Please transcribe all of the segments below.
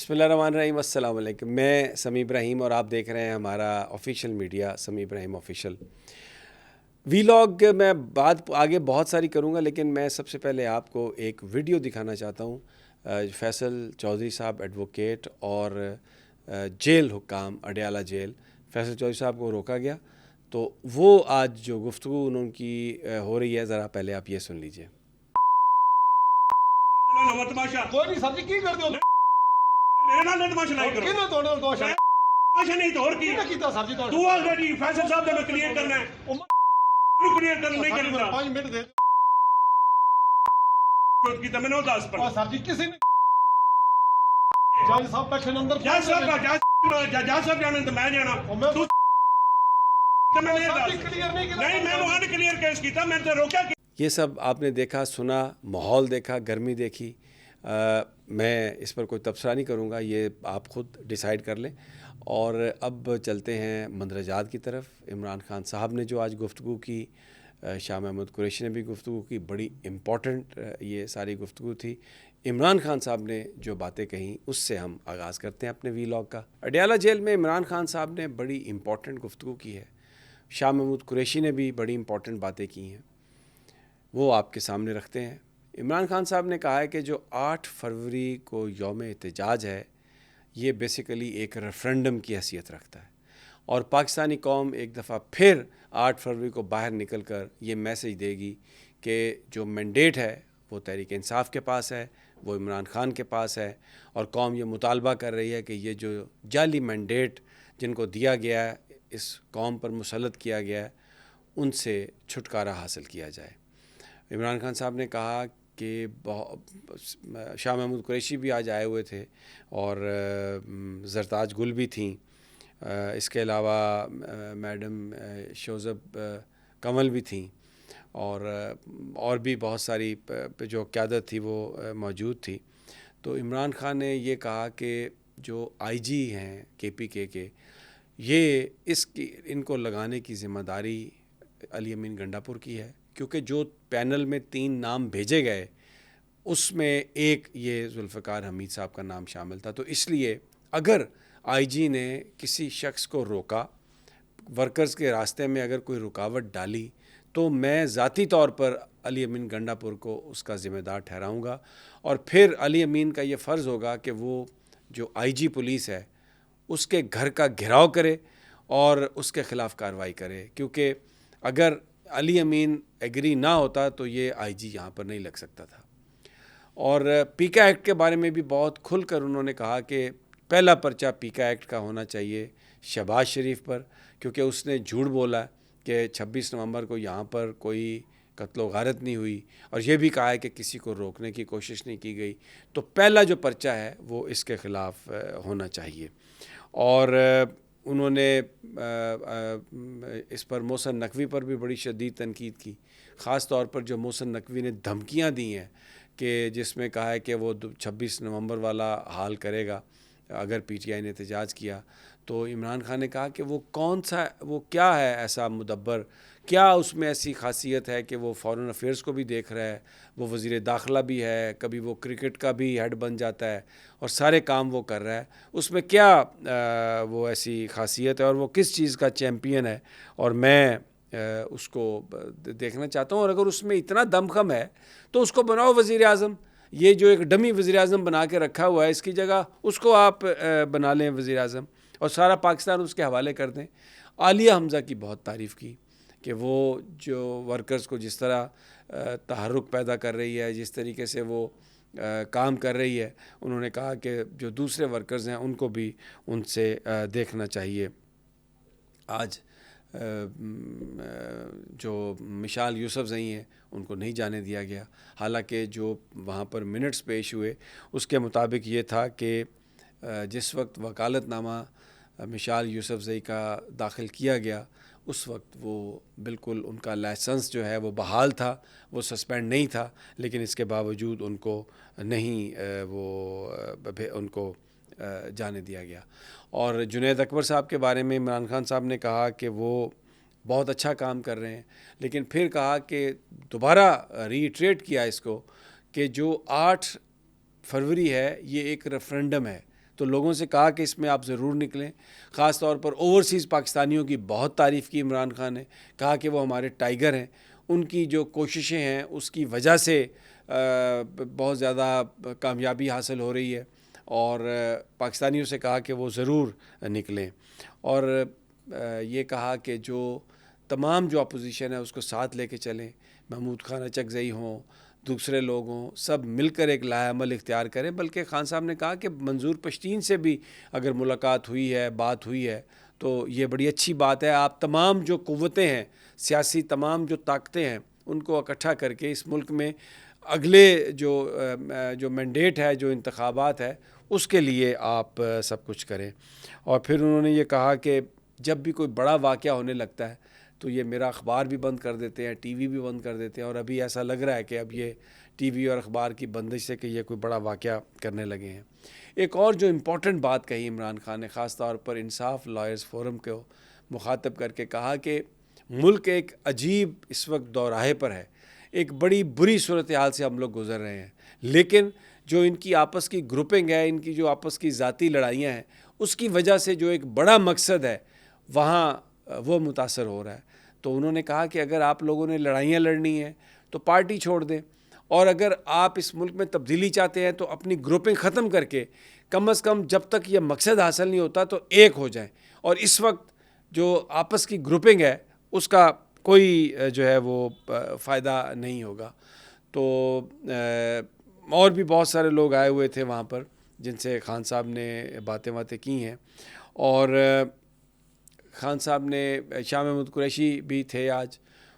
बिस्मिल्लाहिर्रहमानिर्रहीम। अस्सलाम वालेकुम। मैं समी इब्राहिम और आप देख रहे हैं हमारा ऑफिशियल मीडिया समी इब्राहिम ऑफिशियल वीलॉग। मैं बात आगे बहुत सारी करूंगा, लेकिन मैं सबसे पहले आपको एक वीडियो दिखाना चाहता हूं। फैसल चौधरी साहब एडवोकेट और जेल हुक्काम अडयाला जेल, फैसल चौधरी साहब को रोका गया, तो वो आज जो गुफ्तगू उनकी हो रही है, ज़रा पहले आप ये सुन लीजिए। कोई नहीं सर जी की कर दो मेरे नाल तमाशा नहीं करो। किने तोड़े दोष है तमाशा नहीं तो और की किने कीता सर जी तोड़ तू ऑलरेडी फैसल साहब ने क्लियर करना है, तू क्लियर करना नहीं करना 5 मिनट दे की तो मैंने 10 पर और सर जी किसी ने जज साहब बैठे अंदर जज साहब जाने तो मैं जाना तू तो मैं क्लियर नहीं मैं अनक्लियर केस कीता, मैं तो रोका। ये सब आपने देखा, सुना, माहौल देखा, गर्मी देखी। मैं इस पर कोई तबसरा नहीं करूँगा, ये आप ख़ुद डिसाइड कर लें। और अब चलते हैं मंदरजात की तरफ। इमरान खान साहब ने जो आज गुफ्तगू की, शाह महमूद कुरैशी ने भी गुफ्तगू की, बड़ी इम्पॉर्टेंट ये सारी गुफ्तगू थी। इमरान खान साहब ने जो बातें कहीं, उससे हम आगाज़ करते हैं अपने वीलॉग का। अडयाला जेल में इमरान खान साहब ने बड़ी इम्पॉर्टेंट गुफ्तगू की है। शाह महमूद कुरैशी ने भी बड़ी इम्पॉर्टेंट बातें की हैं, वो आपके सामने रखते हैं। इमरान खान साहब ने कहा है कि जो 8 फरवरी को यौम एहतजाज है, ये बेसिकली एक रेफरेंडम की हैसियत रखता है, और पाकिस्तानी कौम एक दफ़ा फिर 8 फरवरी को बाहर निकल कर ये मैसेज देगी कि जो मैंडेट है वो तहरीक इंसाफ के पास है, वो इमरान खान के पास है, और कौम ये मुतालबा कर रही है कि ये जो जाली मैंडेट जिनको दिया गया है, इस कौम पर मुसल्लत किया गया है, उनसे छुटकारा हासिल किया जाए। इमरान खान साहब ने कहा कि शाह महमूद कुरैशी भी आज आए हुए थे, और ज़रताज गुल भी थीं, इसके अलावा मैडम शोज़ब कमल भी थीं, और भी बहुत सारी जो क़यादत थी वो मौजूद थी। तो इमरान खान ने ये कहा कि जो आईजी हैं केपीके के, ये इनको लगाने की ज़िम्मेदारी अली अमीन गंडापुर की है, क्योंकि जो पैनल में 3 नाम भेजे गए, उसमें एक ये जुल्फ़िकार हमीद साहब का नाम शामिल था। तो इसलिए अगर आईजी ने किसी शख्स को रोका, वर्कर्स के रास्ते में अगर कोई रुकावट डाली, तो मैं ज़ाती तौर पर अली अमीन गंडापुर को उसका ज़िम्मेदार ठहराऊँगा, और फिर अली अमीन का ये फ़र्ज़ होगा कि वो जो आईजी पुलिस है उसके घर का घेराव करे और उसके ख़िलाफ़ कार्रवाई करे, क्योंकि अगर अली अमीन एग्री ना होता तो ये आईजी यहाँ पर नहीं लग सकता था। और पीका एक्ट के बारे में भी बहुत खुलकर उन्होंने कहा कि पहला पर्चा पीका एक्ट का होना चाहिए शहबाज शरीफ पर, क्योंकि उसने झूठ बोला कि 26 नवंबर को यहाँ पर कोई कत्ल गारत नहीं हुई, और ये भी कहा है कि किसी को रोकने की कोशिश नहीं की गई। तो पहला जो पर्चा है वो इसके ख़िलाफ़ होना चाहिए। और उन्होंने इस पर मोहसिन नकवी पर भी बड़ी शदीद तनकीद की, ख़ास तौर पर जो मोहसिन नकवी ने धमकियां दी हैं कि जिसमें कहा है कि वो 26 नवंबर वाला हाल करेगा अगर पीटीआई ने एहतजाज किया। तो इमरान खान ने कहा कि वो क्या है ऐसा मुदब्बर, क्या उसमें ऐसी खासियत है कि वो फॉरेन अफेयर्स को भी देख रहा है, वो वज़ीर दाखिला भी है, कभी वो क्रिकेट का भी हेड बन जाता है, और सारे काम वो कर रहा है, उसमें क्या वो ऐसी खासियत है, और वो किस चीज़ का चैम्पियन है, और मैं उसको देखना चाहता हूँ। और अगर उसमें इतना दमखम है तो उसको बनाओ वज़ीर आज़म। ये जो एक डमी वज़ीर आज़म बना के रखा हुआ है, इसकी जगह उसको आप बना लें वज़ीर आज़म, और सारा पाकिस्तान उसके हवाले कर दें। आलिया हमज़ा की बहुत तारीफ़ की कि वो जो वर्कर्स को जिस तरह तहर्रुक पैदा कर रही है, जिस तरीके से वो काम कर रही है, उन्होंने कहा कि जो दूसरे वर्कर्स हैं उनको भी उनसे देखना चाहिए। आज जो मिशाल यूसुफज़ई हैं उनको नहीं जाने दिया गया, हालांकि जो वहाँ पर मिनट्स पेश हुए उसके मुताबिक ये था कि जिस वक्त वकालतनामा मिशाल यूसुफज़ई का दाखिल किया गया, उस वक्त वो बिल्कुल उनका लाइसेंस जो है वो बहाल था, वो सस्पेंड नहीं था, लेकिन इसके बावजूद उनको नहीं उनको जाने दिया गया। और जुनैद अकबर साहब के बारे में इमरान खान साहब ने कहा कि वो बहुत अच्छा काम कर रहे हैं, लेकिन फिर कहा कि दोबारा रीट्रेट किया इसको कि जो 8 फरवरी है ये एक रेफरेंडम है, تو لوگوں سے کہا کہ اس میں آپ ضرور نکلیں. خاص طور پر اوورسیز پاکستانیوں کی بہت تعریف کی عمران خان نے, کہا کہ وہ ہمارے ٹائیگر ہیں, ان کی جو کوششیں ہیں اس کی وجہ سے بہت زیادہ کامیابی حاصل ہو رہی ہے, اور پاکستانیوں سے کہا کہ وہ ضرور نکلیں, اور یہ کہا کہ جو تمام جو اپوزیشن ہے اس کو ساتھ لے کے چلیں, محمود خان اچکزئی ہوں, دوسرے لوگ ہوں, سب مل کر ایک لائحہ عمل اختیار کریں. بلکہ خان صاحب نے کہا کہ منظور پشتین سے بھی اگر ملاقات ہوئی ہے, بات ہوئی ہے, تو یہ بڑی اچھی بات ہے. آپ تمام جو قوتیں ہیں سیاسی, تمام جو طاقتیں ہیں, ان کو اکٹھا کر کے اس ملک میں اگلے جو مینڈیٹ ہے, جو انتخابات ہے, اس کے لیے آپ سب کچھ کریں. اور پھر انہوں نے یہ کہا کہ جب بھی کوئی بڑا واقعہ ہونے لگتا ہے تو یہ میرا اخبار بھی بند کر دیتے ہیں, ٹی وی بھی بند کر دیتے ہیں, اور ابھی ایسا لگ رہا ہے کہ اب یہ ٹی وی اور اخبار کی بندش سے کہ یہ کوئی بڑا واقعہ کرنے لگے ہیں. ایک اور جو امپورٹنٹ بات کہی عمران خان نے, خاص طور پر انصاف لائرز فورم کو مخاطب کر کے, کہا کہ ملک ایک عجیب اس وقت دوراہے پر ہے, ایک بڑی بری صورتحال سے ہم لوگ گزر رہے ہیں, لیکن جو ان کی آپس کی گروپنگ ہے, ان کی جو آپس کی ذاتی لڑائیاں ہیں, اس کی وجہ سے جو ایک بڑا مقصد ہے وہاں وہ متاثر ہو رہا ہے. تو انہوں نے کہا کہ اگر آپ لوگوں نے لڑائیاں لڑنی ہیں تو پارٹی چھوڑ دیں, اور اگر آپ اس ملک میں تبدیلی چاہتے ہیں تو اپنی گروپنگ ختم کر کے کم از کم جب تک یہ مقصد حاصل نہیں ہوتا تو ایک ہو جائیں. اور اس وقت جو آپس کی گروپنگ ہے اس کا کوئی جو ہے وہ فائدہ نہیں ہوگا. تو اور بھی بہت سارے لوگ آئے ہوئے تھے وہاں پر جن سے خان صاحب نے باتیں کی ہیں, اور خان صاحب نے, شاہ محمود قریشی بھی تھے آج,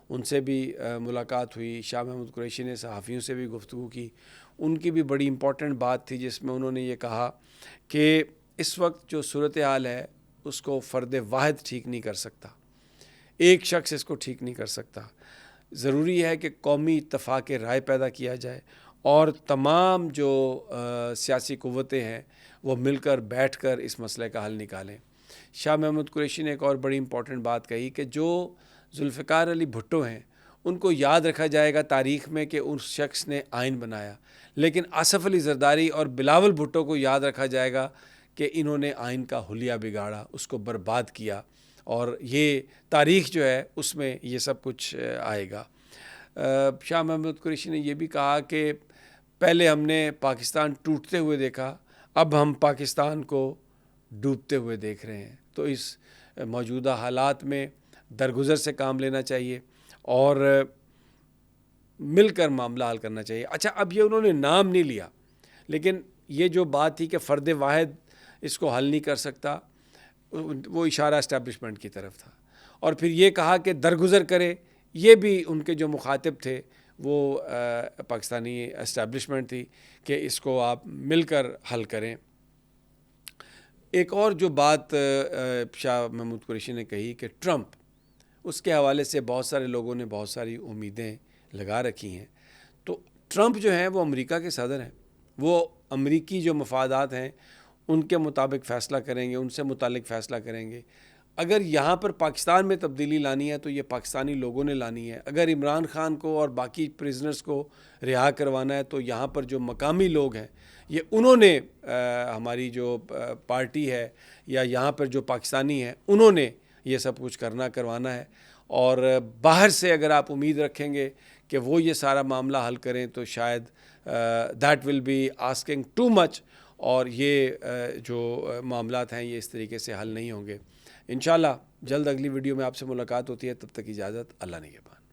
ان سے بھی ملاقات ہوئی. شاہ محمود قریشی نے صحافیوں سے بھی گفتگو کی, ان کی بھی بڑی امپورٹنٹ بات تھی جس میں انہوں نے یہ کہا کہ اس وقت جو صورتحال ہے اس کو فرد واحد ٹھیک نہیں کر سکتا, ایک شخص اس کو ٹھیک نہیں کر سکتا. ضروری ہے کہ قومی اتفاق رائے پیدا کیا جائے اور تمام جو سیاسی قوتیں ہیں وہ مل کر بیٹھ کر اس مسئلے کا حل نکالیں. شاہ محمود قریشی نے ایک اور بڑی امپورٹنٹ بات کہی کہ جو ذوالفقار علی بھٹو ہیں ان کو یاد رکھا جائے گا تاریخ میں کہ اس شخص نے آئین بنایا, لیکن آصف علی زرداری اور بلاول بھٹو کو یاد رکھا جائے گا کہ انہوں نے آئین کا حلیہ بگاڑا, اس کو برباد کیا, اور یہ تاریخ جو ہے اس میں یہ سب کچھ آئے گا. شاہ محمود قریشی نے یہ بھی کہا کہ پہلے ہم نے پاکستان ٹوٹتے ہوئے دیکھا, اب ہم پاکستان کو ڈوبتے ہوئے دیکھ رہے ہیں. تو اس موجودہ حالات میں درگزر سے کام لینا چاہیے اور مل کر معاملہ حل کرنا چاہیے. اچھا, اب یہ انہوں نے نام نہیں لیا, لیکن یہ جو بات تھی کہ فرد واحد اس کو حل نہیں کر سکتا, وہ اشارہ اسٹیبلشمنٹ کی طرف تھا. اور پھر یہ کہا کہ درگزر کرے, یہ بھی ان کے جو مخاطب تھے وہ پاکستانی اسٹیبلشمنٹ تھی کہ اس کو آپ مل کر حل کریں. ایک اور جو بات شاہ محمود قریشی نے کہی کہ ٹرمپ, اس کے حوالے سے بہت سارے لوگوں نے بہت ساری امیدیں لگا رکھی ہیں. تو ٹرمپ جو ہیں وہ امریکہ کے صدر ہیں, وہ امریکی جو مفادات ہیں ان کے مطابق فیصلہ کریں گے, ان سے متعلق فیصلہ کریں گے. اگر یہاں پر پاکستان میں تبدیلی لانی ہے تو یہ پاکستانی لوگوں نے لانی ہے. اگر عمران خان کو اور باقی پریزنرز کو رہا کروانا ہے تو یہاں پر جو مقامی لوگ ہیں یہ انہوں نے, ہماری جو پارٹی ہے یا یہاں پر جو پاکستانی ہیں انہوں نے یہ سب کچھ کروانا ہے. اور باہر سے اگر آپ امید رکھیں گے کہ وہ یہ سارا معاملہ حل کریں تو شاید that will be asking too much, اور یہ جو معاملات ہیں یہ اس طریقے سے حل نہیں ہوں گے. انشاءاللہ جلد اگلی ویڈیو میں آپ سے ملاقات ہوتی ہے, تب تک اجازت, اللہ نگہبان.